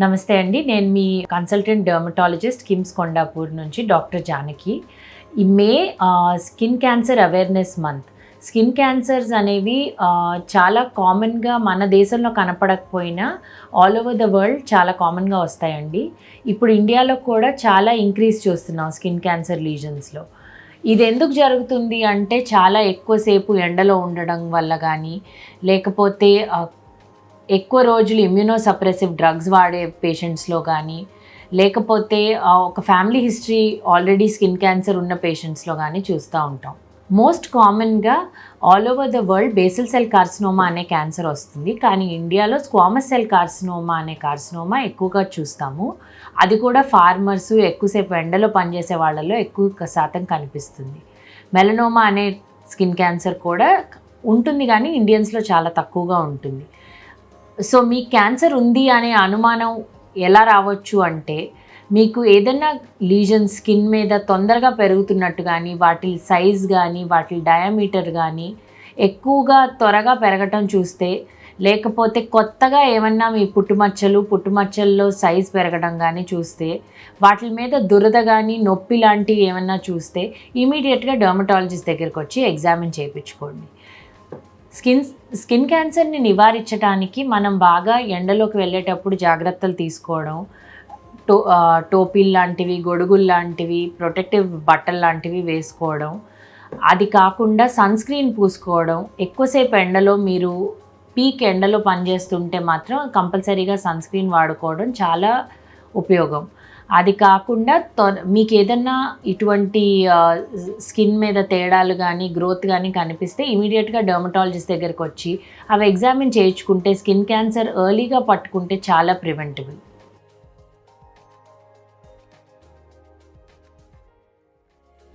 నమస్తే అండి. నేను మీ కన్సల్టెంట్ డెర్మటాలజిస్ట్ కిమ్స్ కొండాపూర్ నుంచి డాక్టర్ జానకి. ఈ May skin cancer awareness month. Skin cancers అనేవి చాలా కామన్గా మన దేశంలో కనపడకపోయినా ఆల్ ఓవర్ ద వరల్డ్ చాలా కామన్గా వస్తాయండి. ఇప్పుడు ఇండియాలో కూడా చాలా ఇంక్రీజ్ చూస్తున్నాం స్కిన్ క్యాన్సర్ లీజన్స్లో. ఇది ఎందుకు జరుగుతుంది అంటే చాలా ఎక్కువసేపు ఎండలో ఉండడం వల్ల కానీ, లేకపోతే ఎక్కువ రోజులు ఇమ్యూనోసప్రెసివ్ డ్రగ్స్ వాడే పేషెంట్స్లో కానీ, లేకపోతే ఒక family history already skin cancer ఉన్న పేషెంట్స్లో కానీ చూస్తూ ఉంటాం. మోస్ట్ కామన్గా all over the world basil cell carcinoma అనే క్యాన్సర్ వస్తుంది, కానీ ఇండియాలో స్క్వామస్ సెల్ కార్సినోమా అనే కార్సినోమా ఎక్కువగా చూస్తాము. అది కూడా ఫార్మర్సు ఎక్కువసేపు ఎండలో పనిచేసే వాళ్ళలో ఎక్కువ శాతం కనిపిస్తుంది. మెలనోమా అనే స్కిన్ క్యాన్సర్ కూడా ఉంటుంది, కానీ ఇండియన్స్లో చాలా తక్కువగా ఉంటుంది. సో మీకు క్యాన్సర్ ఉంది అనే అనుమానం ఎలా రావచ్చు అంటే, మీకు ఏదైనా లీజన్ స్కిన్ మీద తొందరగా పెరుగుతున్నట్టు కానీ, వాటి సైజ్ కానీ, వాటి డయామీటర్ కానీ ఎక్కువగా త్వరగా పెరగటం చూస్తే, లేకపోతే కొత్తగా ఏమన్నా మీ పుట్టుమచ్చల్లో సైజ్ పెరగడం కానీ చూస్తే, వాటి మీద దురద కానీ నొప్పి లాంటివి ఏమన్నా చూస్తే ఇమీడియట్గా డెర్మటాలజిస్ట్ దగ్గరికి వచ్చి ఎగ్జామిన్ చేయించుకోండి. స్కిన్ క్యాన్సర్ని నివారించడానికి మనం బాగా ఎండలోకి వెళ్ళేటప్పుడు జాగ్రత్తలు తీసుకోవడం, టోపీలు లాంటివి, గొడుగులు లాంటివి, ప్రొటెక్టివ్ బట్టలు లాంటివి వేసుకోవడం, అది కాకుండా సన్ స్క్రీన్ పూసుకోవడం. ఎక్కువసేపు ఎండలో మీరు పీక్ ఎండలో పనిచేస్తుంటే మాత్రం కంపల్సరీగా సన్ స్క్రీన్ వాడుకోవడం చాలా ఉపయోగం. అది కాకుండా మీకు ఏదన్నా ఇటువంటి స్కిన్ మీద తేడాలు కానీ, గ్రోత్ కానీ కనిపిస్తే ఇమీడియట్గా డెర్మటాలజిస్ట్ దగ్గరికి వచ్చి అవి ఎగ్జామిన్ చేయించుకుంటే స్కిన్ క్యాన్సర్ ఎర్లీగా పట్టుకుంటే చాలా ప్రివెంటబుల్.